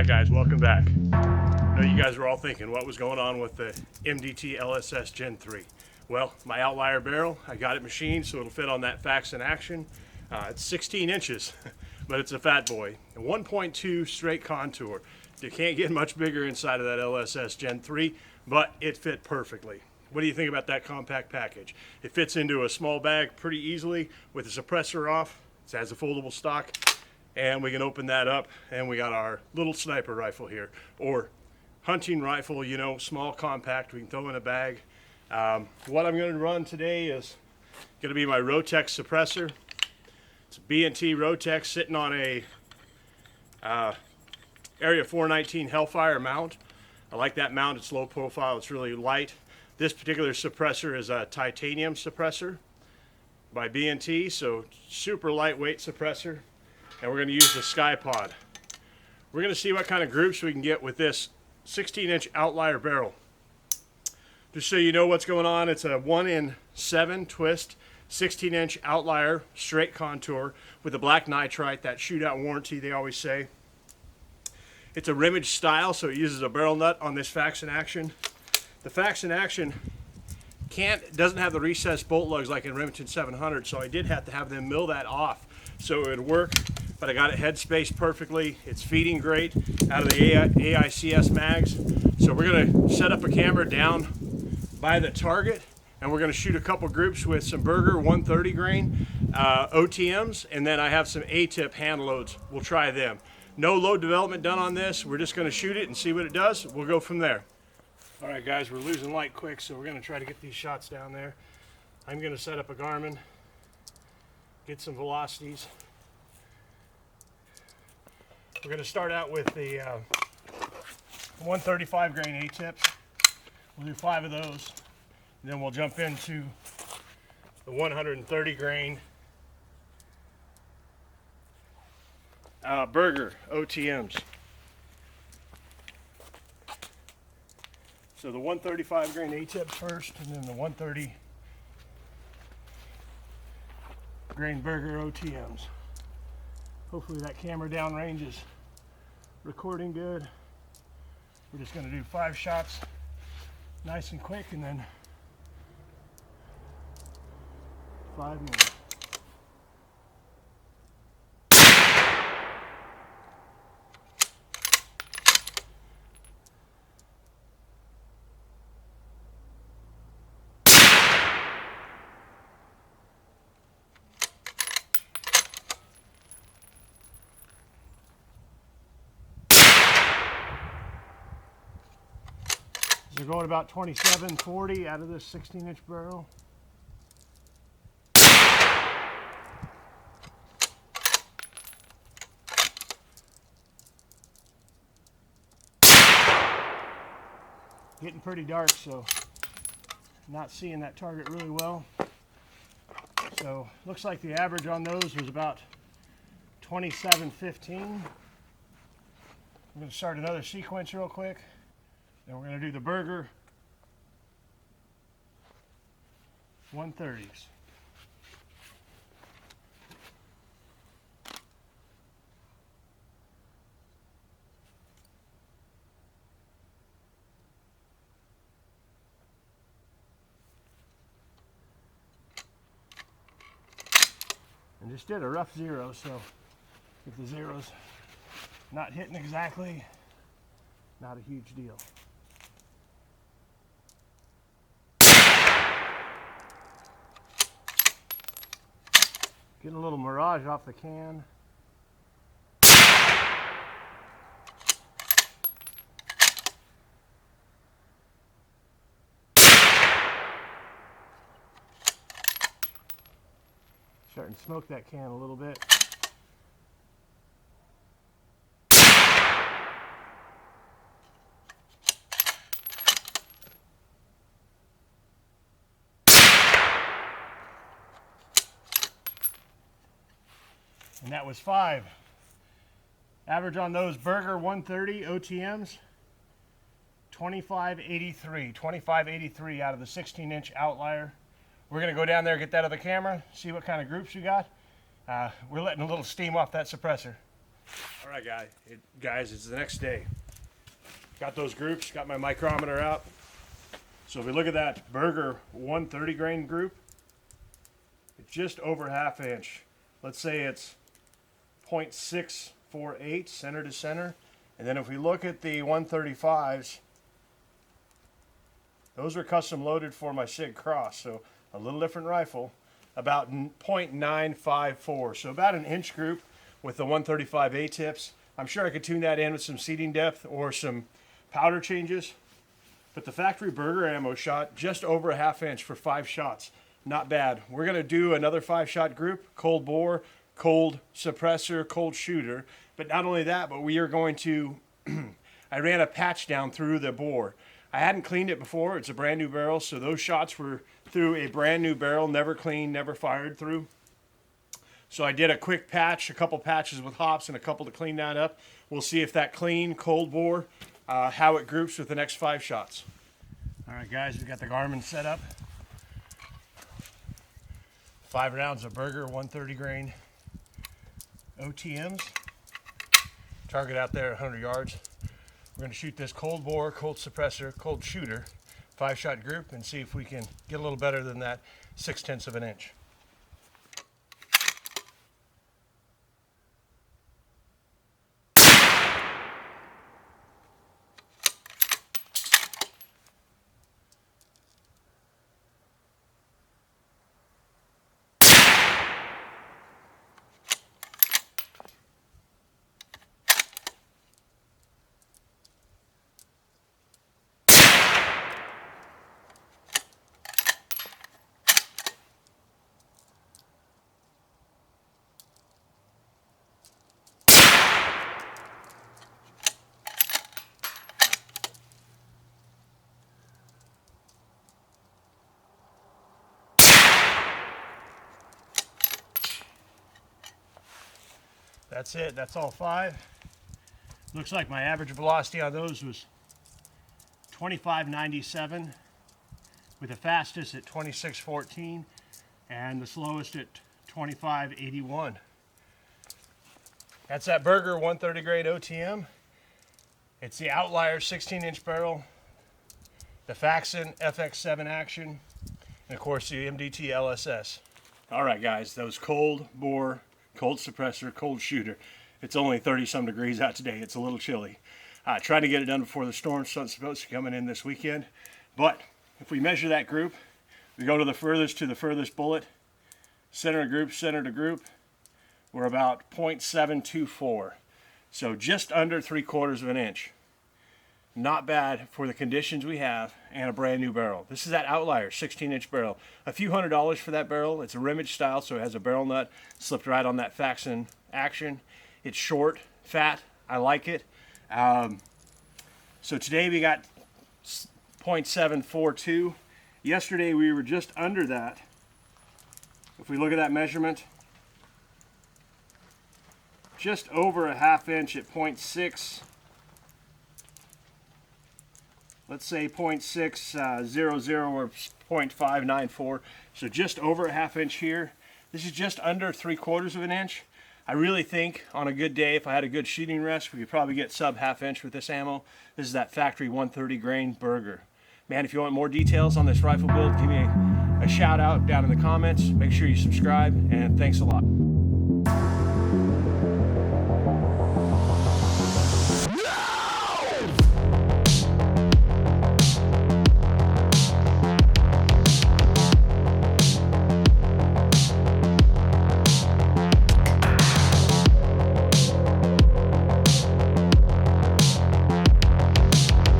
Alright guys, welcome back. I know you guys were all thinking what was going on with the MDT LSS Gen 3. Well, my Outlier barrel, I got it machined so it'll fit on that FX7 action. It's 16 inches, but it's a fat boy. And 1.2 straight contour. You can't get much bigger inside of that LSS Gen 3, but it fit perfectly. What do you think about that compact package? It fits into a small bag pretty easily with the suppressor off. It has a foldable stock. And we can open that up and we got our little sniper rifle here, or hunting rifle, you know, small, compact, we can throw in a bag. What I'm going to run today is going to be my Rotex suppressor. It's a B&T Rotex sitting on a Area 419 Hellfire mount. I like that mount, it's low profile, it's really light. This particular suppressor is a titanium suppressor by B&T, so super lightweight suppressor. And we're going to use the SkyPod. We're going to see what kind of groups we can get with this 16-inch Outlier barrel. Just so you know what's going on, it's a 1-in-7 twist, 16-inch Outlier straight contour with a black nitrite, that shootout warranty they always say. It's a rimmage style, so it uses a barrel nut on this FX7 action. The FX7 action doesn't have the recessed bolt lugs like in Remington 700, so I did have to have them mill that off so it would work. But I got it head spaced perfectly. It's feeding great out of the AICS mags. So we're gonna set up a camera down by the target and we're gonna shoot a couple groups with some Berger 130 grain OTMs, and then I have some A-tip hand loads. We'll try them. No load development done on this. We're just gonna shoot it and see what it does. We'll go from there. All right guys, we're losing light quick, so we're gonna try to get these shots down there. I'm gonna set up a Garmin, get some velocities. We're going to start out with the 135 grain A-tips. We'll do 5 of those. And then we'll jump into the 130 grain Berger OTMs. So the 135 grain A-tips first, and then the 130 grain Berger OTMs. Hopefully that camera downrange is recording good. We're just going to do 5 shots nice and quick, and then 5 more. They're going about 27-40 out of this 16-inch barrel. Getting pretty dark, so not seeing that target really well. So looks like the average on those was about 27-15. I'm going to start another sequence real quick. Then we're going to do the Berger 130s. And just did a rough zero, so if the zero's not hitting exactly, not a huge deal. Getting a little mirage off the can. Starting to smoke that can a little bit. And that was 5. Average on those Berger 130 OTMs, 2583. 2583 out of the 16-inch Outlier. We're going to go down there, get that other camera, see what kind of groups we got. We're letting a little steam off that suppressor. All right, guys, it's the next day. Got those groups, got my micrometer out. So if we look at that Berger 130 grain group, it's just over ½ inch. Let's say it's 0.648 center to center. And then if we look at the 135s, those are custom loaded for my SIG Cross, so a little different rifle, about 0.954. So about an inch group with the 135 A-tips. I'm sure I could tune that in with some seating depth or some powder changes. But the factory Berger ammo shot just over ½ inch for 5 shots. Not bad. We're going to do another 5-shot group, cold bore, cold suppressor, cold shooter. But not only that, but we are going to, I ran a patch down through the bore. I hadn't cleaned it before. It's a brand new barrel, so those shots were through a brand new barrel, never cleaned, never fired through. So I did a quick patch, a couple patches with hops and a couple to clean that up. We'll see if that clean, cold bore, how it groups with the next 5 shots. All right, guys, we got the Garmin set up. 5 rounds of Berger 130 grain OTMs. Target out there at 100 yards. We're going to shoot this cold bore, cold suppressor, cold shooter 5-shot group and see if we can get a little better than that 0.6 of an inch. That's it, that's all 5. Looks like my average velocity on those was 25.97 with the fastest at 26.14 and the slowest at 25.81. That's that Berger 130 grade OTM. It's the Outlier 16-inch barrel, the FX7 action, and of course the MDT LSS. All right, guys, those cold bore, cold suppressor, cold shooter. It's only 30-some degrees out today. It's a little chilly. Trying to get it done before the storm supposed to be coming in this weekend. But if we measure that group, we go to the furthest bullet, center to group, we're about 0.724. So just under 3/4 of an inch. Not bad for the conditions we have and a brand new barrel. This is that Outlier 16-inch barrel. A few $100s for that barrel. It's a rimage style, so it has a barrel nut slipped right on that FX7 action. It's short, fat. I like it. So today we got 0.742. Yesterday we were just under that. If we look at that measurement, just over ½ inch at 0.6. Let's say 0.600 or 0.594. So just over ½ inch here. This is just under 3/4 of an inch. I really think on a good day, if I had a good shooting rest, we could probably get sub ½ inch with this ammo. This is that factory 130 grain Berger. Man, if you want more details on this rifle build, give me a shout out down in the comments. Make sure you subscribe, and thanks a lot.